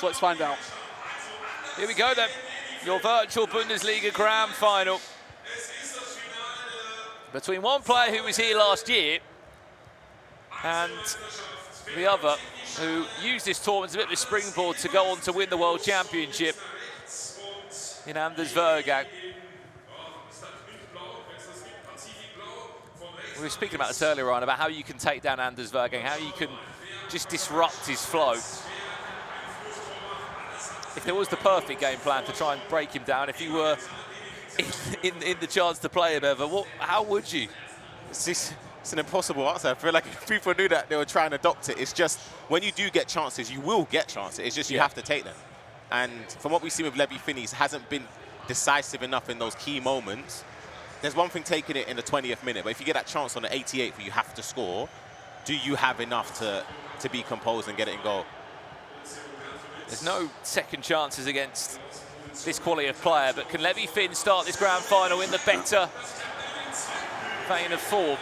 So let's find out. Here we go then. Your virtual Bundesliga Grand Final. Between one player who was here last year and the other who used this tournament as a bit of a springboard to go on to win the World Championship in Anders Vejrgang. We were speaking about this earlier on, about how you can take down Anders Vejrgang, how you can just disrupt his flow. If there was the perfect game plan to try and break him down, if you were in the chance to play him ever, how would you? It's an impossible answer. I feel like if people knew that, they were trying to adopt it. It's just, when you do get chances, you will get chances. It's just you have to take them. And from what we've seen with Levy Finn, he hasn't been decisive enough in those key moments. There's one thing taking it in the 20th minute, but if you get that chance on the 88th where you have to score, do you have enough to be composed and get it in goal? There's no second chances against this quality of player, but can Levy Finn start this grand final in the better vein of form?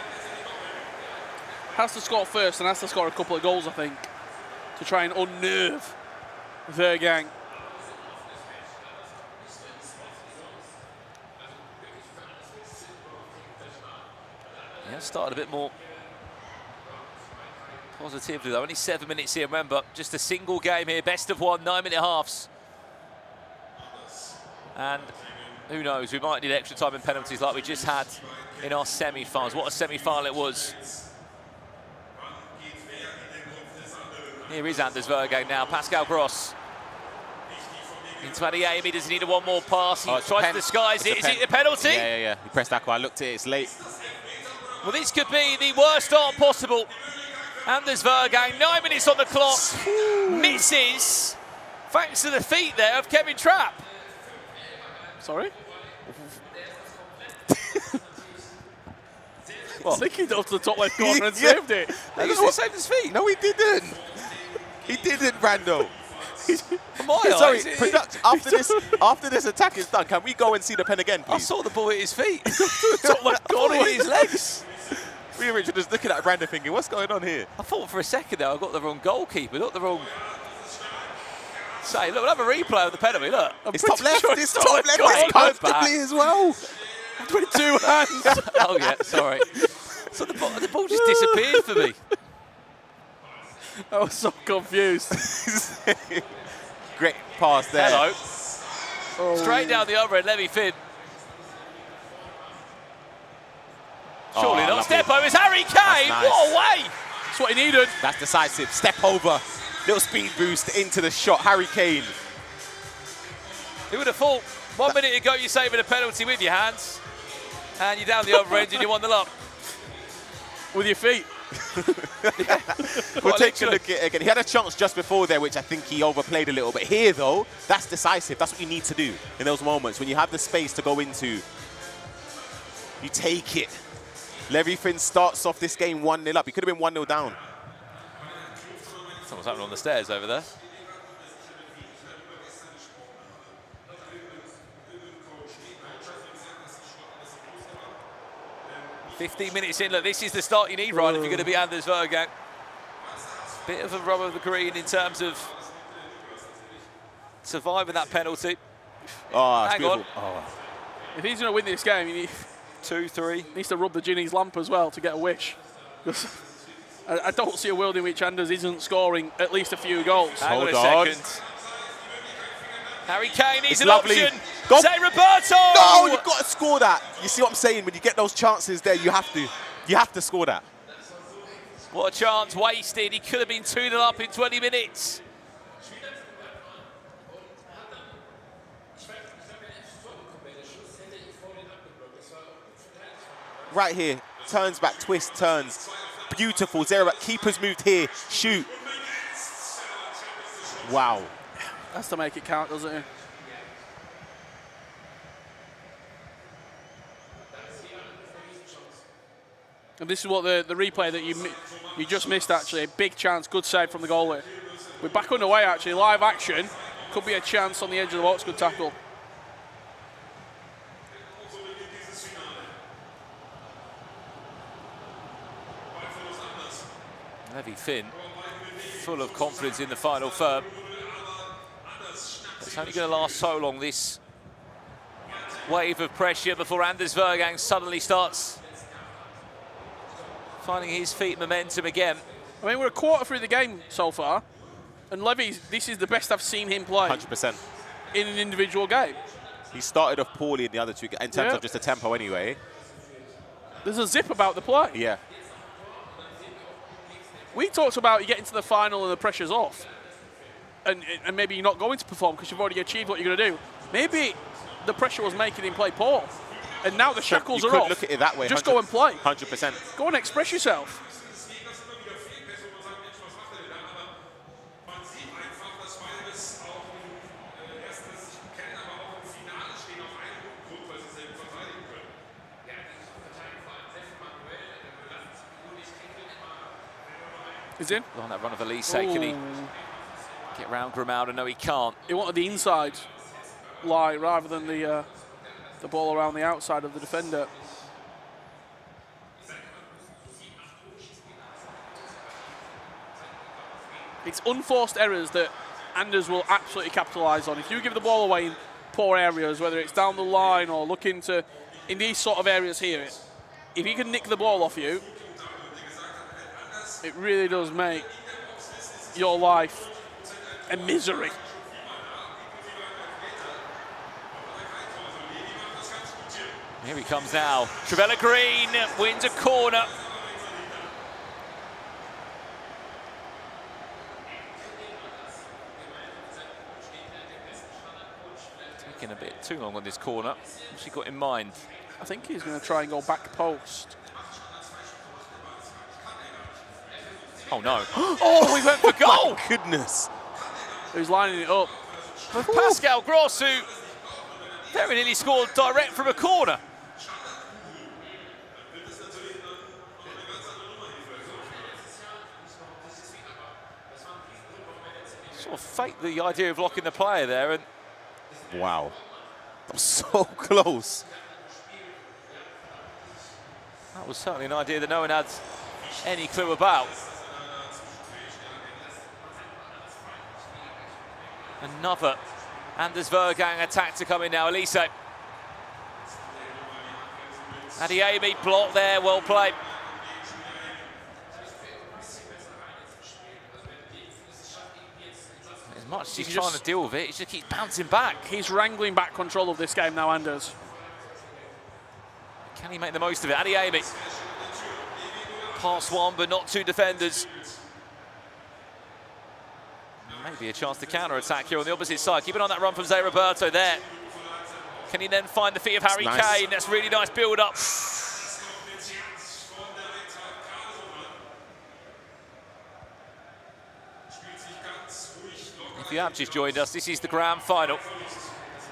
Has to score first and has to score a couple of goals, I think, to try and unnerve Verang. Yeah, started a bit more positively though. Only 7 minutes here, remember, just a single game here, best of one, 9-minute halves. And who knows, we might need extra time in penalties like we just had in our semi-finals. What a semi-final it was. Here is Anders Vejrgang now, Pascal Gross. Into Adiemi, does he need one more pass? He tries to disguise it. Is it a penalty? Yeah. He pressed that. I looked at it, it's late. Well, this could be the worst start possible. Anders Vejrgang, 9 minutes on the clock, misses, thanks to the feet there of Kevin Trapp. Sorry? Well, I think he dove to the top left corner and saved it. He saved his feet. No, he didn't. He didn't, Brando. Sorry, after this attack is done, can we go and see the pen again, please? I saw the ball hit his feet. Top left corner Hit his legs. Me and Richard just looking at Brando thinking, what's going on here? I thought for a second there I got the wrong goalkeeper, got the wrong... Say, look, we'll have a replay of the penalty, look. It's top left, it's top left, comfortably as well. With two hands. Oh yeah, sorry. So the ball just disappeared for me. I was so confused. Great pass there. Hello. Oh. Straight down the other end, Levy Finn. Surely not. Step over, it's Harry Kane. Nice. What a way! That's what he needed. That's decisive. Step over. Little speed boost into the shot. Harry Kane. Who would have thought 1 minute ago you're saving a penalty with your hands, and you're down the other end and you won the lot. With your feet. We'll take a look at it again. He had a chance just before there, which I think he overplayed a little bit. Here, though, that's decisive. That's what you need to do in those moments. When you have the space to go into, you take it. Levy Finn starts off this game 1-0 up. He could have been 1-0 down. Someone's happening on the stairs over there. "15 minutes in, look, this is the start you need, right, if you're going to be Anders Vejrgang. Bit of a rub of the green in terms of surviving that penalty. Oh, Hang on. Oh. If he's going to win this game, he 2-3. needs to rub the genie's lamp as well to get a wish. I don't see a world in which Anders isn't scoring at least a few goals. Hang on a second. Harry Kane needs an lovely. option. Go. Say Roberto! No, you've got to score that. You see what I'm saying? When you get those chances there, you have to score that. What a chance wasted. He could have been 2-0 up in 20 minutes. Right here, turns back, twist, turns. Beautiful, zero back. Keeper's moved here, shoot. Wow. Has to make it count, doesn't it? And this is what the replay that you just missed, actually. A big chance, good save from the goalie. We're back underway, actually. Live action. Could be a chance on the edge of the box. Good tackle. Levy Finn, full of confidence in the final third. only going to last so long, this wave of pressure, before Anders Vejrgang suddenly starts finding his feet momentum again. I mean, we're a quarter through the game so far, and Levy, this is the best I've seen him play 100%. in an individual game. He started off poorly in the other two, in terms of just the tempo anyway. There's a zip about the play. Yeah. We talked about you getting to the final and the pressure's off, and maybe you're not going to perform because you've already achieved what you're going to do. Maybe the pressure was making him play poor, and now the shackles are off. Look at it that way. Just go and play. 100%. Go and express yourself. He's in. On that run of Elise, can he get round Grimaldo? No, he can't. He wanted the inside lie rather than the ball around the outside of the defender. It's unforced errors that Anders will absolutely capitalise on. If you give the ball away in poor areas, whether it's down the line or look into in these sort of areas here, if he can nick the ball off you, it really does make your life a misery. Here he comes now. Trevella Green wins a corner. Taking a bit too long on this corner. What's he got in mind? I think he's going to try and go back post. Oh no. Oh, he went for goal! My goodness. Who's lining it up? Pascal Gross, who very nearly scored direct from a corner. Sort of faked the idea of locking the player there, and wow. That was so close. that was certainly an idea that no one had any clue about. Another Anders Vejrgang attack to come in now. Elise. Adiemi blocked there, well played. As much as he's trying to deal with it, he just keeps bouncing back. He's wrangling back control of this game now, Anders. Can he make the most of it? Adiemi. Pass one, but not two defenders. Maybe a chance to counter-attack here on the opposite side. Keeping on that run from Zé Roberto there. Can he then find the feet of Harry Kane? That's really nice build-up. If you have just joined us, this is the grand final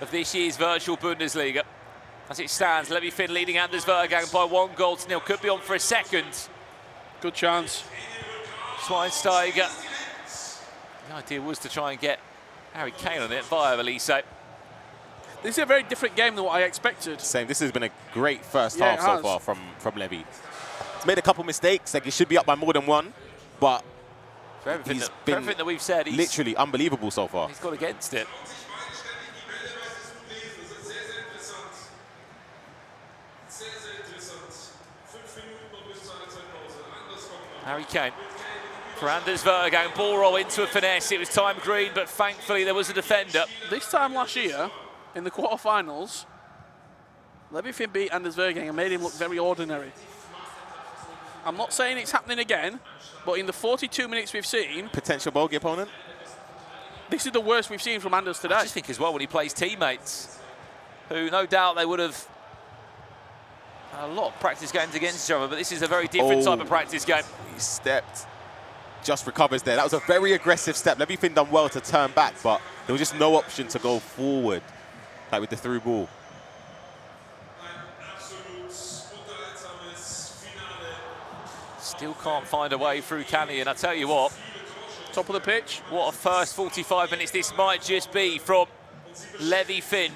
of this year's virtual Bundesliga. As it stands, Levy Finn leading Anders Vejrgang by 1-0. Could be on for a second. Good chance. Schweinsteiger. The idea was to try and get Harry Kane on it via Elise. This is a very different game than what I expected. Same. This has been a great first half so far from Levy. He's made a couple mistakes. Like, he should be up by more than one, but for everything, he's been that we've said, he's literally unbelievable so far. He's got against it. Harry Kane for Anders Vejrgang, ball roll into a finesse. It was time green, but thankfully there was a defender. This time last year, in the quarterfinals, Levy Finn beat Anders Vejrgang and made him look very ordinary. I'm not saying it's happening again, but in the 42 minutes we've seen... Potential bogey opponent? This is the worst we've seen from Anders today. I just think as well when he plays teammates, who no doubt they would have had a lot of practice games against each other, but this is a very different type of practice game. He stepped, just recovers there. That was a very aggressive step. Levy Finn done well to turn back, but there was just no option to go forward, like with the through ball. Still can't find a way through, can he? And I tell you what, top of the pitch. What a first 45 minutes this might just be from Levy Finn.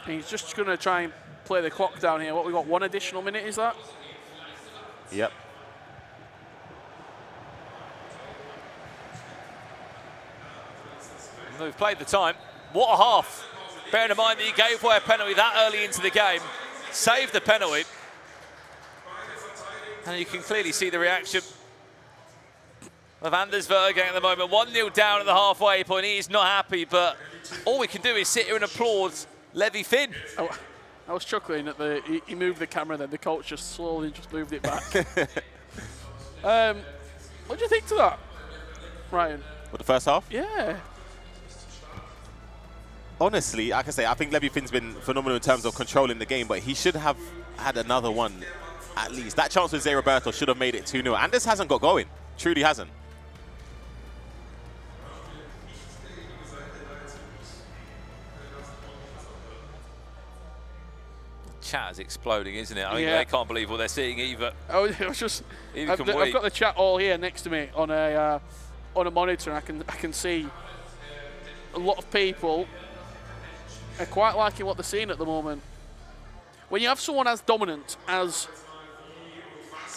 He's just going to try and play the clock down here. What, we got 1 additional minute, is that? Yep. We've played the time. What a half. Bearing in mind that he gave away a penalty that early into the game, saved the penalty. And you can clearly see the reaction of Anders Vejrgang at the moment. 1-0 down at the halfway point. He is not happy, but all we can do is sit here and applaud Levy Finn. Oh, I was chuckling at he moved the camera, then the coach just slowly just moved it back. What do you think to that, Ryan? What, the first half? Yeah. Honestly, like I say, I think Levy Finn's been phenomenal in terms of controlling the game, but he should have had another one at least. That chance with Zé Roberto should have made it 2-0. Anders hasn't got going. Truly hasn't. Chat is exploding, isn't it? I mean, Yeah. they can't believe what they're seeing either. Oh, it was just. I've got the chat all here next to me on a monitor, and I can see a lot of people are quite liking what they're seeing at the moment. When you have someone as dominant as,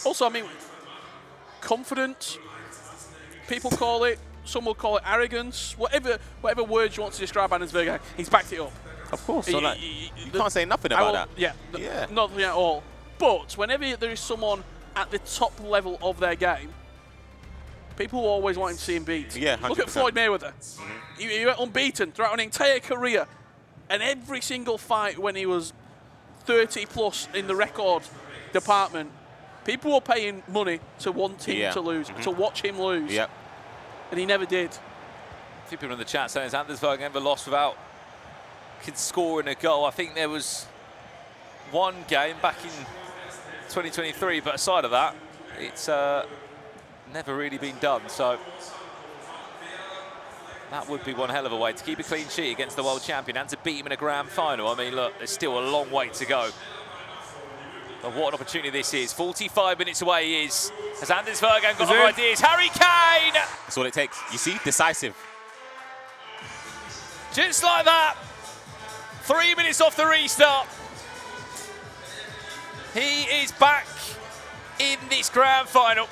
also, I mean, confident, people call it. Some will call it arrogance. Whatever words you want to describe Anders Vejrgang, he's backed it up. Of course. So like, you can't say nothing about that. Yeah, nothing at all. But whenever there is someone at the top level of their game, people always want to see him beat. Yeah, 100%. Look at Floyd Mayweather. He went unbeaten throughout an entire career. And every single fight when he was 30 plus in the record department, people were paying money to want him to lose, to watch him lose. Yep. And he never did. A few people in the chat saying, has Anders Vejrgang ever lost without scoring a goal? I think there was one game back in 2023, but aside of that, it's never really been done. So that would be one hell of a way to keep a clean sheet against the world champion and to beat him in a grand final. I mean, look, there's still a long way to go. But what an opportunity this is. 45 minutes away he is. Has Anders Vejrgang got other ideas? Harry Kane! That's all it takes. You see? Decisive. Just like that. 3 minutes off the restart. He is back in this grand final.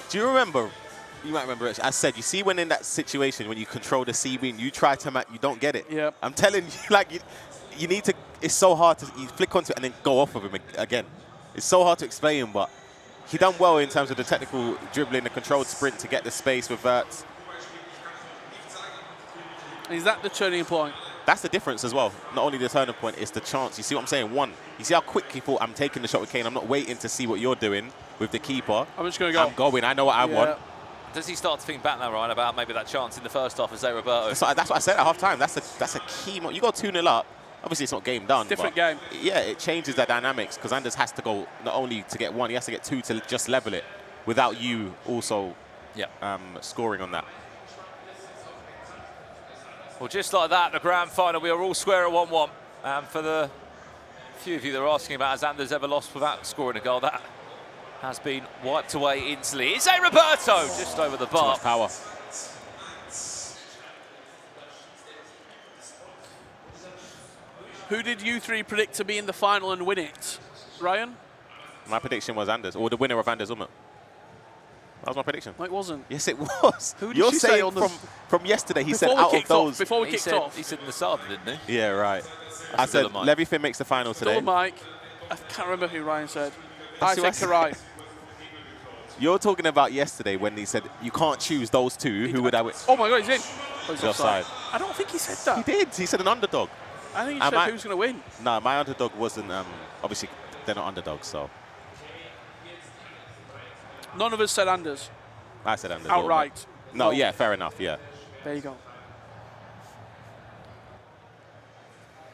Do you remember? You might remember it. I said, you see when in that situation, when you control the CB and you try to you don't get it. Yeah. I'm telling you, like, you need to, it's so hard to, you flick onto it and then go off of him again. It's so hard to explain, but he done well in terms of the technical dribbling, the controlled sprint to get the space with Verts. Is that the turning point? That's the difference as well. Not only the turning point, it's the chance. You see what I'm saying? One, you see how quick he thought, I'm taking the shot with Kane. I'm not waiting to see what you're doing with the keeper. I'm just going to go. I'm going. I know what I want. Does he start to think back now, Ryan, about maybe that chance in the first half of Zé Roberto? That's what I said at half-time. That's a key moment. You go 2-0 up. Obviously, it's not game done. Different game. Yeah, it changes the dynamics because Anders has to go not only to get one, he has to get two to just level it without you also scoring on that. Well, just like that, the grand final, we are all square at 1-1. And for the few of you that are asking about has Anders ever lost without scoring a goal, that has been wiped away instantly. It's Zé Roberto just over the bar. Too much power. Who did you three predict to be in the final and win it? Ryan? My prediction was Anders, or the winner of Anders Ummet. That was my prediction. No, it wasn't. Yes, it was. Who did You're you say saying on the from yesterday, he said out of those. Before we kicked off. He said Nasada, didn't he? Yeah, right. I said Levy-Finn makes the final today. Mike. I can't remember who Ryan said. I said Karai. You're talking about yesterday when he said you can't choose those two. Who would I win? Oh my God, he's in. Oh, he's offside. I don't think he said that. He did. He said an underdog. I think he said who's going to win. No, my underdog wasn't. Obviously, they're not underdogs, so. None of us said Anders. I said Anders. Outright. No, yeah, fair enough, yeah. There you go.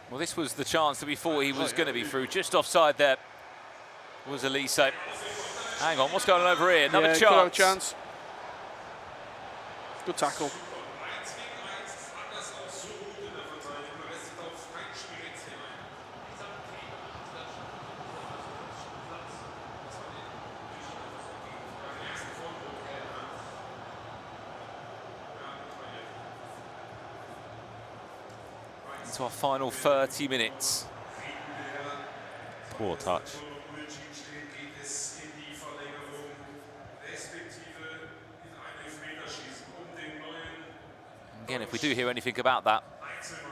Well, this was the chance that we thought he was going to be through. Just offside there was Elise. Hang on, what's going on over here? Another chance. Could have a chance. Good tackle. Into our final 30 minutes. Poor touch. Again, if we do hear anything about that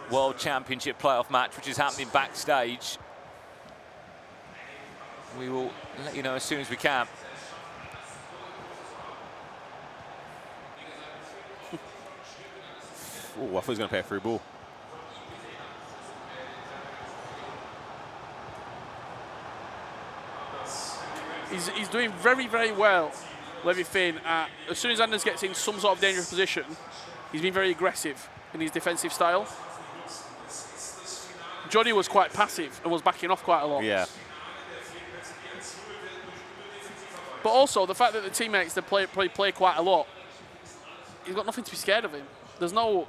World Championship playoff match, which is happening backstage, we will let you know as soon as we can. Oh, I thought he was going to play a through ball. He's doing very, very well, Levy Finn. As soon as Anders gets in some sort of dangerous position, he's been very aggressive in his defensive style. Johnny was quite passive and was backing off quite a lot. Yeah. But also the fact that the teammates that play quite a lot, he's got nothing to be scared of him. There's no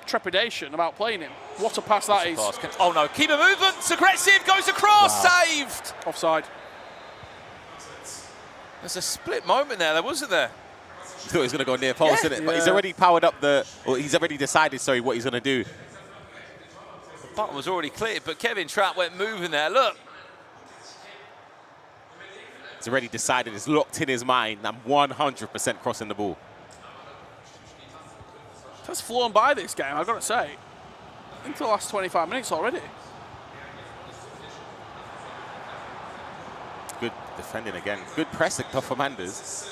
trepidation about playing him. What a pass that is. Oh no, keep a movement, it's aggressive, goes across, Wow. saved! Offside. There's a split moment there, wasn't there? He thought he was going to go near post, didn't it? But he's Yeah. already powered up he's already decided, sorry, what he's going to do. The button was already cleared, but Kevin Trapp went moving there, look. He's already decided, it's locked in his mind, I'm 100% crossing the ball. That's flown by this game, I've got to say. Into the last 25 minutes already. Good defending again. Good pressing from Anders.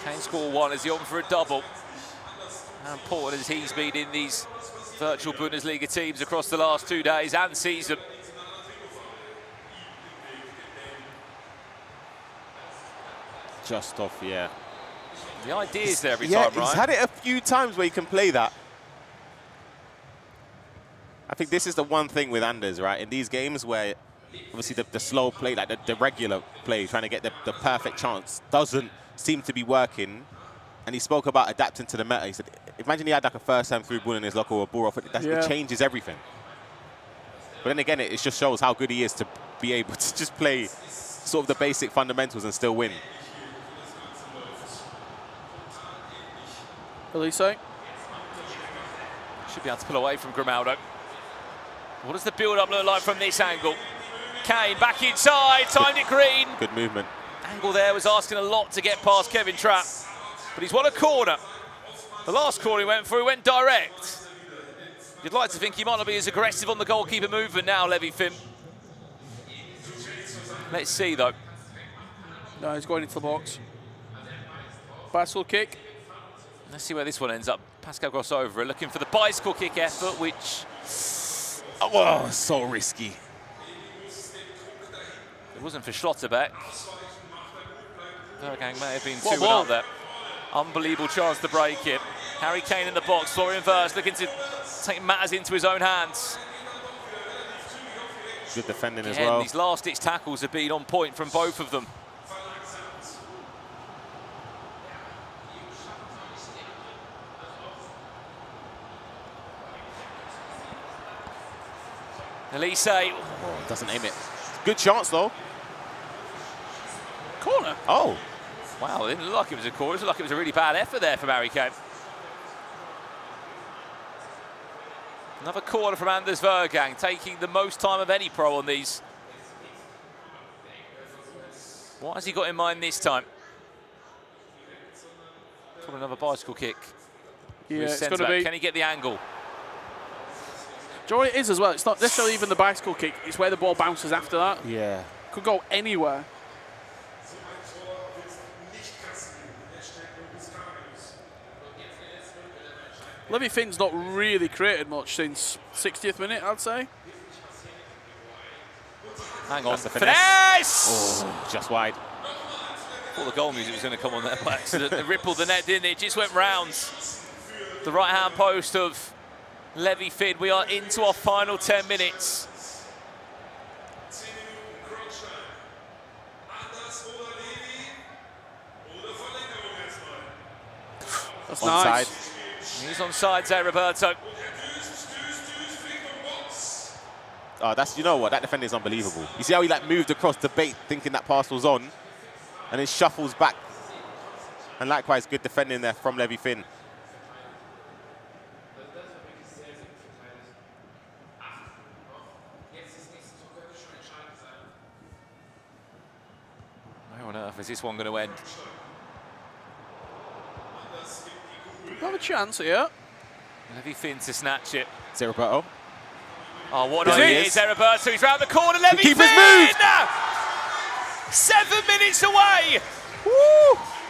Kane score one as he on for a double. How important has he's been in these virtual Bundesliga teams across the last 2 days and season. Just off, yeah. The idea is there every Yeah, time, he's right? had it a few times where he can play that. I think this is the one thing with Anders, right? In these games where obviously the slow play, like the regular play, trying to get the perfect chance, doesn't seem to be working. And he spoke about adapting to the meta. He said, imagine he had like a first time through ball in his locker or a ball off it. It changes everything. But then again, it just shows how good he is to be able to just play sort of the basic fundamentals and still win. Elise? Should be able to pull away from Grimaldo. What does the build-up look like from this angle? Kane back inside, timed it green. Good movement. Angle there was asking a lot to get past Kevin Trapp, but he's won a corner. The last corner he went for, he went direct. You'd like to think he might not be as aggressive on the goalkeeper movement now, Levy Finn. Let's see though. No, he's going into the box. Bicycle kick. Let's see where this one ends up. Pascal Grossover looking for the bicycle kick effort, which... Oh, so risky. It wasn't for Schlotterbeck. Verang may have been What a 2-1 ball. up there. Unbelievable chance to break it. Harry Kane in the box, Florian Wirtz looking to take matters into his own hands. Good defending as Again, well. these last-ditch tackles have been on point from both of them. Elise. Oh, doesn't aim it. Good chance, though. Corner. Oh. Wow, it didn't look like it was a corner. It looked like it was a really bad effort there from Harry Kane. Another corner from Anders Vejrgang, taking the most time of any pro on these. What has he got in mind this time? Probably another bicycle kick. Yeah, With it's going to centre-back. be. Can he get the angle? Do you know what it is as well? It's not necessarily even the bicycle kick. It's where the ball bounces after that. Yeah. Could go anywhere. Levy Finn's not really created much since 60th minute, I'd say. Hang on. That's the finesse. Finesse! Oh, just wide. Thought the goal music was going to come on there by accident. It rippled the net, didn't it? It just went round the right-hand post of Levy Finn. We are into our final 10 minutes. That's Onside. nice. He's on sides there, Roberto. Oh, you know what? That defender is unbelievable. You see how he like moved across the bait, thinking that pass was on, and then shuffles back. And likewise, good defending there from Levy Finn. is this one going to end? Have a chance here. Levy Finn to snatch it. Is it Roberto? Oh, what There an he idea. is. It's Roberto. He's round the corner. Levy keeper's Finn! moved. 7 minutes away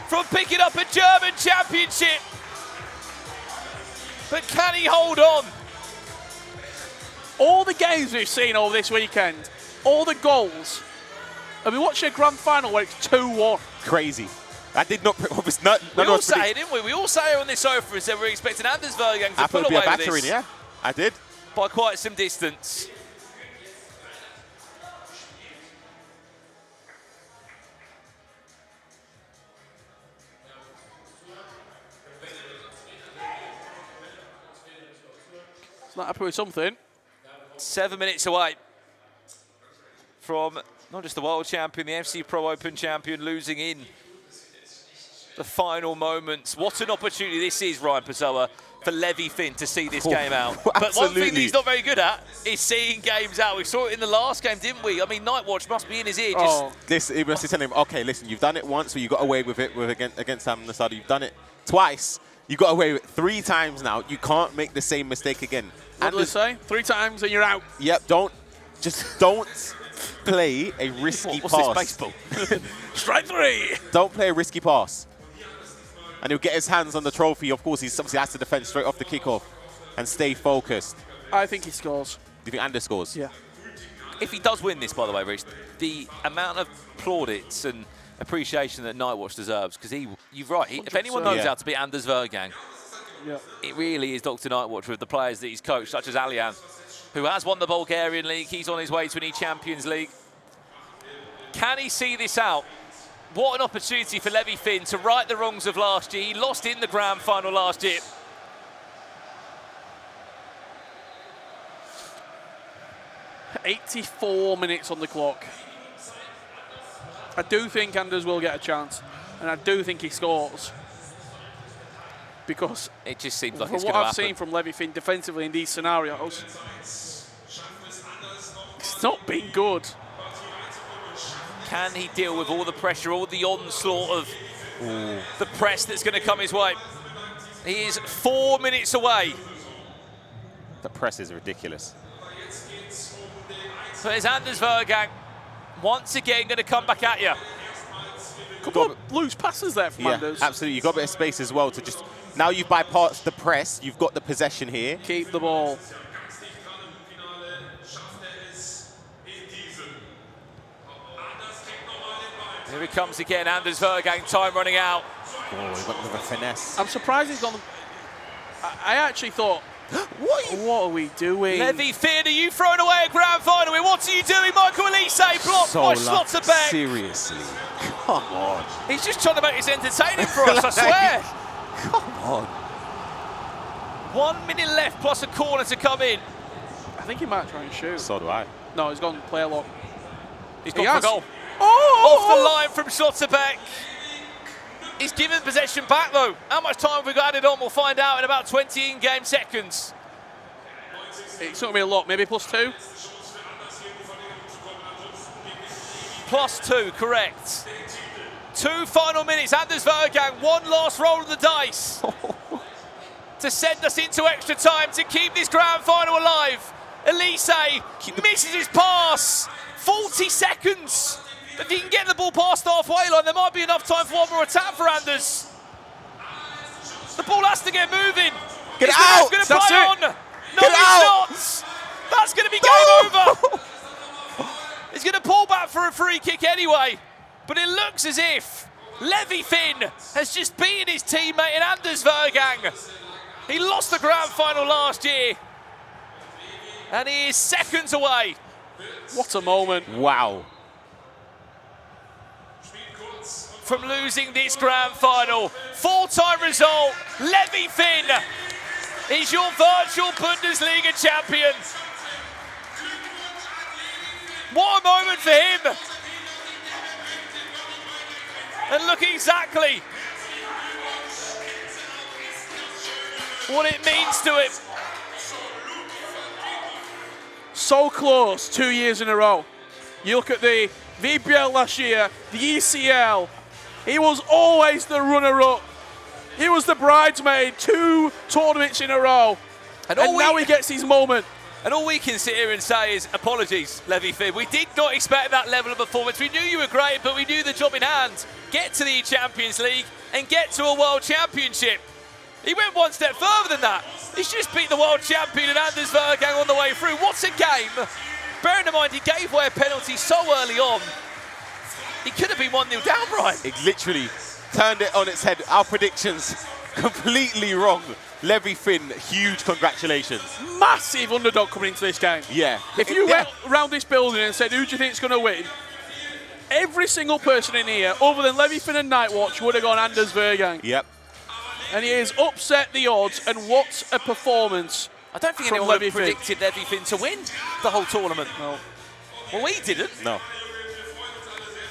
from picking up a German championship. But can he hold on? All the games we've seen over this weekend, all the goals. And we watched a grand final where it's 2-1. Crazy. I did not. Was not. We all say it, didn't we? We all say it on this sofa and said we're expecting Anders Vejrgang to I pull thought it'd be away a with battering. this Yeah, I did. by quite some distance. It's not happy with something. 7 minutes away from not just the world champion, the FC Pro Open champion, losing in the final moments. What an opportunity this is, Ryan Pessoa, for Levy Finn to see this game out. But one thing that he's not very good at is seeing games out. We saw it in the last game, didn't we? I mean, Nightwatch must be in his ear. Listen, he must be telling him, okay, listen, you've done it once where you got away with it against Sam Nasada. You've done it twice. You got away with it 3 times now. You can't make the same mistake again. What do they say? 3 times and you're out. Yep, just don't play a risky What's pass. this, baseball? Strike 3. Don't play a risky pass. And he'll get his hands on the trophy. Of course, he obviously has to defend straight off the kickoff and stay focused. I think he scores. Do you think Anders scores? Yeah. If he does win this, by the way, Rich, the amount of plaudits and appreciation that Nightwatch deserves, because you're right, if anyone knows how to beat Anders Vejrgang, it really is Dr. Nightwatch with the players that he's coached, such as Alian, who has won the Bulgarian League. He's on his way to an E-Champions League. Can he see this out? What an opportunity for Levy Finn to right the wrongs of last year. He lost in the grand final last year. "84 minutes on the clock. I do think Anders will get a chance, and I do think he scores. Because it just seems like from it's what going to I've happen. seen from Levy Finn defensively in these scenarios, it's not been good. Can he deal with all the pressure, all the onslaught of the press that's going to come his way? He is 4 minutes away. The press is ridiculous. So there's Anders Vejrgang once again going to come back at you. Couple of loose passes there from Anders. Absolutely. You've got a bit of space as well to just... Now you've bypassed the press. You've got the possession here. Keep the ball. Here he comes again, Anders Vejrgang, time running out. Oh, he went with a finesse. I'm surprised he's gone... I actually thought, what are we doing? Levy Finn, are you throwing away a grand final? What are you doing? Michael Elise blocked by Schlotterbeck. Seriously. Come on. He's just trying to make this entertaining for us, I swear. Come on. 1 minute left plus a corner to come in. I think he might try and shoot. So do I. No, he's gone play a lot. He's gone for a goal. Oh! Off the line from Schlotterbeck. He's given possession back though. How much time have we got added on? We'll find out in about 20 in-game seconds. It's not going to be a lot, maybe +2. +2, correct. 2 final minutes. Anders Vejrgang, 1 last roll of the dice to send us into extra time to keep this grand final alive. Elise misses his pass. 40 seconds. If he can get the ball past the halfway line, there might be enough time for one more attack for Anders. The ball has to get moving. Get out! Going to That's play it. on. No, Get he's out. not. That's going to be game over. He's going to pull back for a free kick anyway. But it looks as if Levy Finn has just beaten his teammate in Anders Vejrgang. He lost the grand final last year. And he is seconds away. What a moment. Wow. From losing this grand final. 4-time result. Levy Finn is your virtual Bundesliga champion. What a moment for him. And look exactly what it means to him. So close 2 years in a row. You look at the VBL last year, the ECL, He was always the runner-up. He was the bridesmaid 2 tournaments in a row. And now he gets his moment. And all we can sit here and say is apologies, Levy Finn. We did not expect that level of performance. We knew you were great, but we knew the job in hand. Get to the Champions League and get to a World Championship. He went one step further than that. He's just beat the world champion and Anders Vejrgang on the way through. What a game. Bearing in mind, he gave away a penalty so early on. He could have been 1-0 down, Brian. It literally turned it on its head. Our predictions completely wrong. Levy Finn, huge congratulations. Massive underdog coming into this game. Yeah. If you went around this building and said, who do you think is going to win? Every single person in here, other than Levy Finn and Nightwatch, would have gone Anders Vejrgang. Yep. And he has upset the odds, and what a performance. I don't think anyone predicted Levy Finn to win the whole tournament. No. Well, we didn't. No.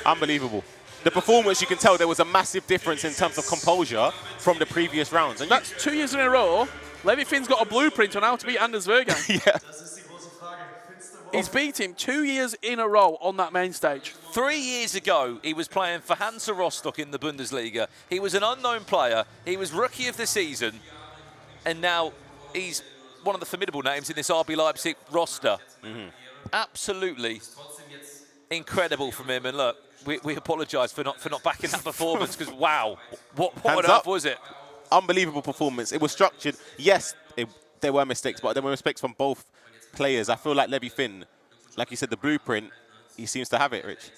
Unbelievable. The performance, you can tell there was a massive difference in terms of composure from the previous rounds. And that's 2 years in a row. Levy Finn's got a blueprint on how to beat Anders Vejrgang. Yeah. He's beat him 2 years in a row on that main stage. 3 years ago, he was playing for Hansa Rostock in the Bundesliga. He was an unknown player. He was rookie of the season. And now he's one of the formidable names in this RB Leipzig roster. Absolutely incredible from him. And look, we apologise for not backing that performance because, wow, what on earth was it? Unbelievable performance. It was structured. Yes, there were mistakes, but there were mistakes from both players. I feel like Levy Finn, like you said, the blueprint, he seems to have it, Rich.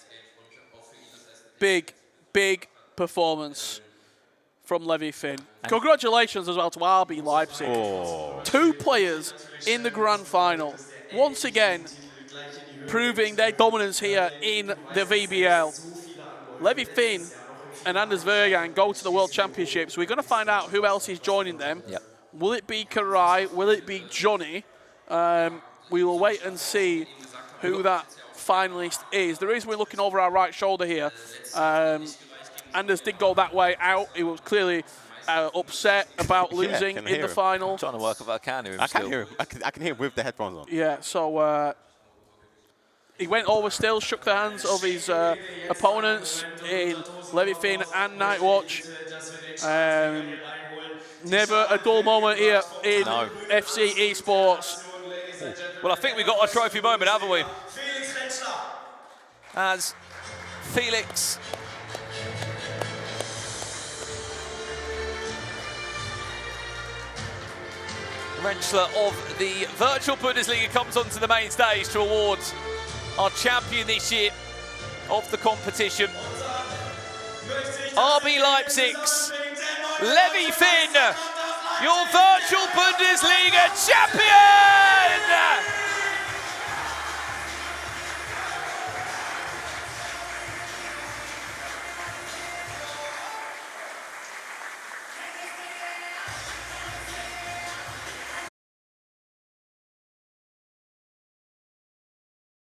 Big performance from Levy Finn. Congratulations as well to RB Leipzig. Oh. 2 players in the grand final. Once again, proving their dominance here in the VBL. Levy Finn and Anders Vejrgang go to the World Championships. We're going to find out who else is joining them. Yep. Will it be Karai? Will it be Johnny? We will wait and see who that finalist is. The reason we're looking over our right shoulder here, Anders did go that way out. He was clearly upset about losing in the final. I'm trying to work if I can hear him. I can hear him. I can hear him with the headphones on. Yeah, so he went over still, shook the hands of his opponents in Levy Finn and Nightwatch. Never a dull moment here in FC EASports. Well, I think we got a trophy moment, haven't we? As Felix Rentschler of the virtual Bundesliga comes onto the main stage to award our champion this year of the competition. RB Leipzig's Levy Finn, your virtual Bundesliga champion!